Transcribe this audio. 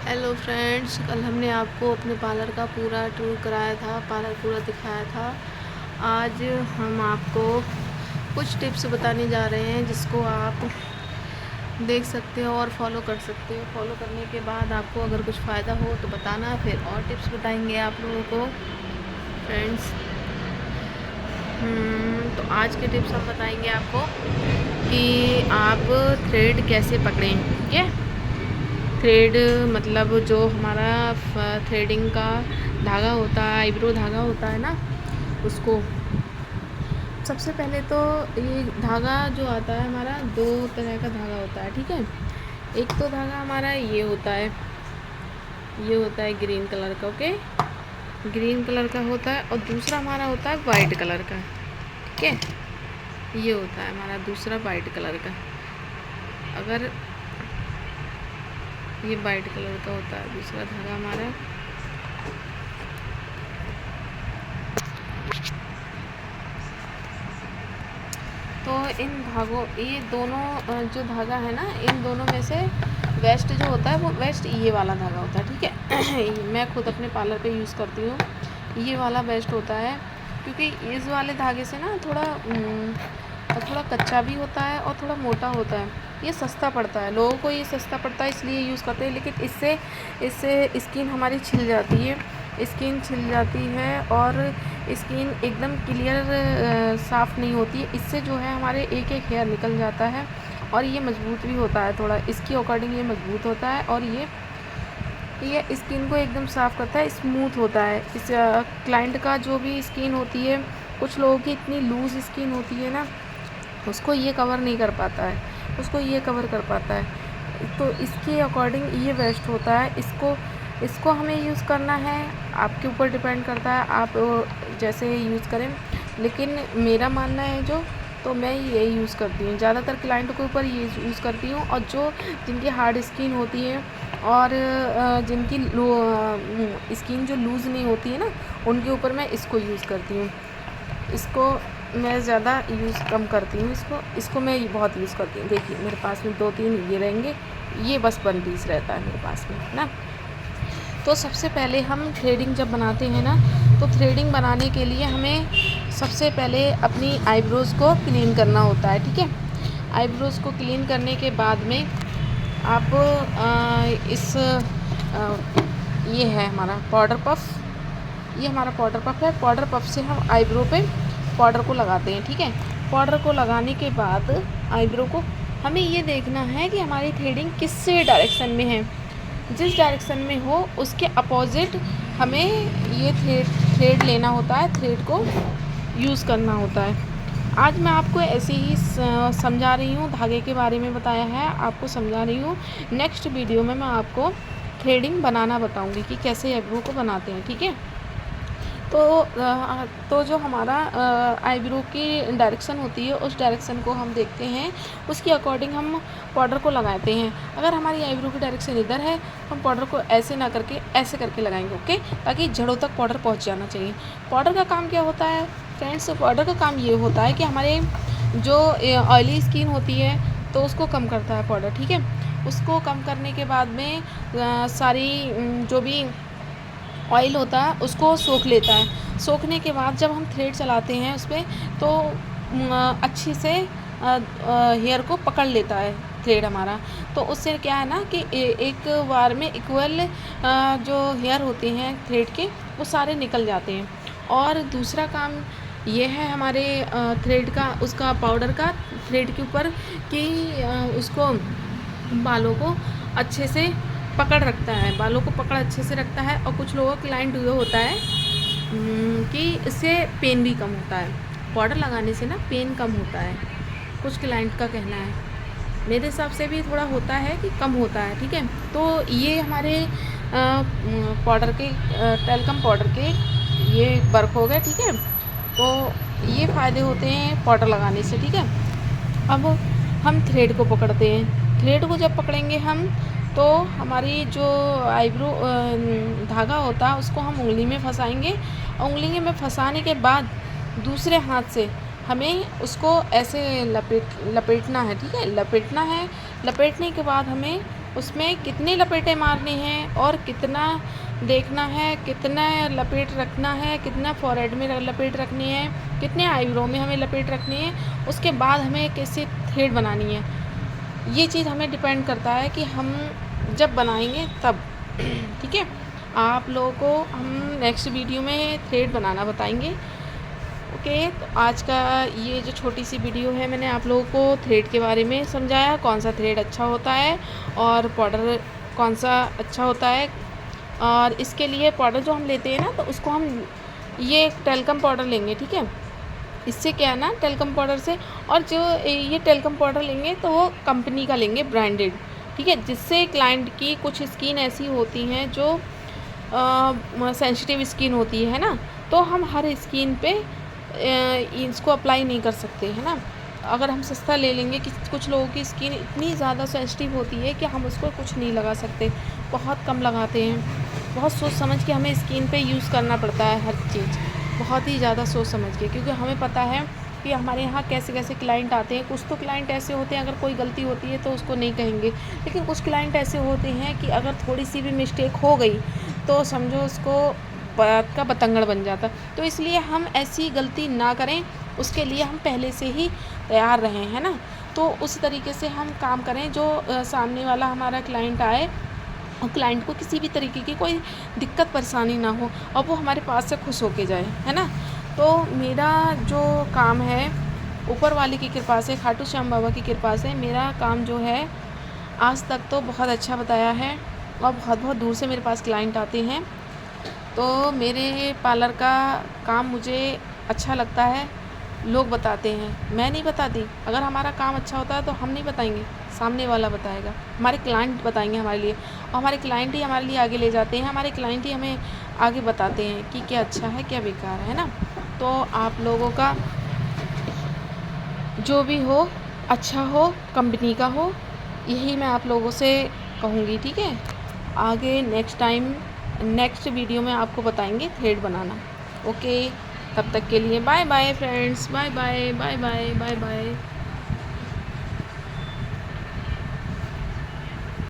Hello friends, कल हमने आपको अपने पार्लर का पूरा टूर कराया था, पार्लर पूरा दिखाया था। आज हम आपको कुछ टिप्स बताने जा रहे हैं जिसको आप देख सकते हो और फॉलो कर सकते हो। फॉलो करने के बाद आपको अगर कुछ फ़ायदा हो तो बताना, फिर और टिप्स बताएंगे आप लोगों को फ्रेंड्स। तो आज के टिप्स हम बताएंगे आपको कि आप थ्रेड कैसे पकड़ें। ठीक है, थ्रेड मतलब जो हमारा थ्रेडिंग का धागा होता है, आईब्रो धागा होता है ना, उसको सबसे पहले तो ये धागा जो आता है हमारा, दो तरह का धागा होता है। ठीक है, एक तो धागा हमारा ये होता है, ये होता है ग्रीन कलर का। ओके, ग्रीन कलर का होता है, और दूसरा हमारा होता है वाइट कलर का। ठीक है, ये होता है हमारा दूसरा वाइट कलर का। अगर ये वाइट कलर का होता है दूसरा धागा हमारा। तो इन धागों, ये दोनों जो धागा है ना, इन दोनों में से वेस्ट जो होता है वो वेस्ट ये वाला धागा होता है। ठीक है मैं खुद अपने पार्लर पे यूज़ करती हूँ, ये वाला बेस्ट होता है, क्योंकि इस वाले धागे से ना थोड़ा कच्चा भी होता है और थोड़ा मोटा होता है। ये सस्ता पड़ता है, लोगों को ये सस्ता पड़ता है इसलिए यूज़ करते हैं, लेकिन इससे स्किन हमारी छिल जाती है, स्किन छिल जाती है और स्किन एकदम क्लियर साफ़ नहीं होती है। इससे जो है हमारे एक एक हेयर निकल जाता है, और ये मजबूत भी होता है, थोड़ा इसकी अकॉर्डिंग ये मजबूत होता है, और ये स्किन को एकदम साफ़ करता है, स्मूथ होता है। इस क्लाइंट का जो भी स्किन होती है, कुछ लोगों की इतनी लूज़ स्किन होती है ना, उसको ये कवर नहीं कर पाता है, उसको ये कवर कर पाता है। तो इसके अकॉर्डिंग ये बेस्ट होता है। इसको हमें यूज़ करना है, आपके ऊपर डिपेंड करता है, आप जैसे यूज़ करें। लेकिन मेरा मानना है जो, तो मैं ये यूज़ करती हूँ, ज़्यादातर क्लाइंट के ऊपर ये यूज़ करती हूँ। और जिनकी हार्ड स्किन होती है और जिनकी स्किन जो लूज़ नहीं होती है ना, उनके ऊपर मैं इसको यूज़ करती हूँ। इसको मैं ज़्यादा यूज़ कम करती हूँ, इसको मैं बहुत यूज़ करती हूँ। देखिए मेरे पास में 2-3 ये रहेंगे, ये बस 1 पीस रहता है मेरे पास में ना। तो सबसे पहले हम थ्रेडिंग जब बनाते हैं ना, तो थ्रेडिंग बनाने के लिए हमें सबसे पहले अपनी आईब्रोज़ को क्लीन करना होता है। ठीक है, आईब्रोज़ को क्लीन करने के बाद में आप ये है हमारा पाउडर पफ़, ये हमारा पाउडर पफ़ है। पाउडर पफ़ से हम आईब्रो पे पाउडर को लगाते हैं। ठीक है, पाउडर को लगाने के बाद आईब्रो को हमें ये देखना है कि हमारी थ्रेडिंग किस डायरेक्शन में है। जिस डायरेक्शन में हो उसके अपोजिट हमें ये थ्रेड लेना होता है, थ्रेड को यूज़ करना होता है। आज मैं आपको ऐसे ही समझा रही हूँ, धागे के बारे में बताया है, आपको समझा रही हूँ। नेक्स्ट वीडियो में मैं आपको थ्रेडिंग बनाना बताऊँगी कि कैसे आईब्रो को बनाते हैं। ठीक है, तो जो हमारा आईब्रो की डायरेक्शन होती है, उस डायरेक्शन को हम देखते हैं, उसके अकॉर्डिंग हम पाउडर को लगाते हैं। अगर हमारी आईब्रो की डायरेक्शन इधर है, हम पाउडर को ऐसे ना करके ऐसे करके लगाएंगे। ओके, ताकि जड़ों तक पाउडर पहुंच जाना चाहिए। पाउडर का काम क्या होता है फ्रेंड्स? पाउडर का काम ये होता है कि हमारे जो ऑयली स्किन होती है, तो उसको कम करता है पाउडर। ठीक है, उसको कम करने के बाद में सारी जो भी ऑयल होता है उसको सोख लेता है। सोखने के बाद जब हम थ्रेड चलाते हैं उस पर, तो अच्छे से हेयर को पकड़ लेता है थ्रेड हमारा। तो उससे क्या है ना कि एक बार में इक्वल जो हेयर होते हैं थ्रेड के, वो सारे निकल जाते हैं। और दूसरा काम ये है हमारे थ्रेड का, उसका पाउडर का थ्रेड के ऊपर, कि उसको बालों को अच्छे से पकड़ रखता है, बालों को पकड़ अच्छे से रखता है। और कुछ लोगों का क्लाइंट ये होता है कि इससे पेन भी कम होता है, पाउडर लगाने से ना पेन कम होता है, कुछ क्लाइंट का कहना है। मेरे हिसाब से भी थोड़ा होता है कि कम होता है। ठीक है, तो ये हमारे पाउडर के टेल्कम पाउडर के ये वर्क हो गए। ठीक है, तो ये फ़ायदे होते हैं पाउडर लगाने से। ठीक है, अब हम थ्रेड को पकड़ते हैं। थ्रेड को जब पकड़ेंगे हम, तो हमारी जो आईब्रो धागा होता है उसको हम उंगली में फंसाएंगे। उंगली में फंसाने के बाद दूसरे हाथ से हमें उसको ऐसे लपेटना है। ठीक है, लपेटना है। लपेटने के बाद हमें उसमें कितनी लपेटें मारनी हैं और कितना देखना है, कितना लपेट रखना है, कितना फॉरहेड में लपेट रखनी है, कितने आईब्रो में हमें लपेट रखनी है, उसके बाद हमें कैसे थ्रेड बनानी है, ये चीज़ हमें डिपेंड करता है कि हम जब बनाएंगे तब। ठीक है, आप लोगों को हम नेक्स्ट वीडियो में थ्रेड बनाना बताएंगे। ओके, तो आज का ये जो छोटी सी वीडियो है, मैंने आप लोगों को थ्रेड के बारे में समझाया, कौन सा थ्रेड अच्छा होता है और पाउडर कौन सा अच्छा होता है। और इसके लिए पाउडर जो हम लेते हैं ना, तो उसको हम ये टेल्कम पाउडर लेंगे। ठीक है, इससे क्या है ना, टेल्कम पाउडर से, और जो ये टेल्कम पाउडर लेंगे तो वो कंपनी का लेंगे, ब्रांडेड। ठीक है, जिससे क्लाइंट की कुछ स्किन ऐसी होती हैं जो सेंसिटिव स्किन होती है ना, तो हम हर स्किन पे इसको अप्लाई नहीं कर सकते, है ना। अगर हम सस्ता ले लेंगे, कि कुछ लोगों की स्किन इतनी ज़्यादा सेंसिटिव होती है कि हम उसको कुछ नहीं लगा सकते, बहुत कम लगाते हैं। बहुत सोच समझ के हमें स्किन पे यूज़ करना पड़ता है हर चीज़, बहुत ही ज़्यादा सोच समझ के, क्योंकि हमें पता है कि हमारे यहाँ कैसे कैसे क्लाइंट आते हैं। कुछ तो क्लाइंट ऐसे होते हैं, अगर कोई गलती होती है तो उसको नहीं कहेंगे, लेकिन कुछ क्लाइंट ऐसे होते हैं कि अगर थोड़ी सी भी मिस्टेक हो गई तो समझो उसको बात का बतंगड़ बन जाता। तो इसलिए हम ऐसी गलती ना करें, उसके लिए हम पहले से ही तैयार रहें, है ना। तो उस तरीके से हम काम करें जो सामने वाला हमारा क्लाइंट आए और क्लाइंट को किसी भी तरीके की कोई दिक्कत परेशानी ना हो और वो हमारे पास से खुश होके जाए, है ना। तो मेरा जो काम है, ऊपर वाले की कृपा से, खाटू श्याम बाबा की कृपा से, मेरा काम जो है आज तक तो बहुत अच्छा बताया है और बहुत बहुत दूर से मेरे पास क्लाइंट आते हैं। तो मेरे पार्लर का काम मुझे अच्छा लगता है, लोग बताते हैं, मैं नहीं बताती। अगर हमारा काम अच्छा होता है तो हम नहीं बताएंगे, सामने वाला बताएगा, हमारे क्लाइंट बताएंगे हमारे लिए, और हमारे क्लाइंट ही हमारे लिए आगे ले जाते हैं, हमारे क्लाइंट ही हमें आगे बताते हैं कि क्या अच्छा है क्या बेकार है ना। तो आप लोगों का जो भी हो, अच्छा हो, कंपनी का हो, यही मैं आप लोगों से कहूँगी। ठीक है, आगे नेक्स्ट वीडियो में आपको बताएंगे थ्रेड बनाना। ओके, तब तक के लिए bye bye friends, bye bye bye bye bye bye.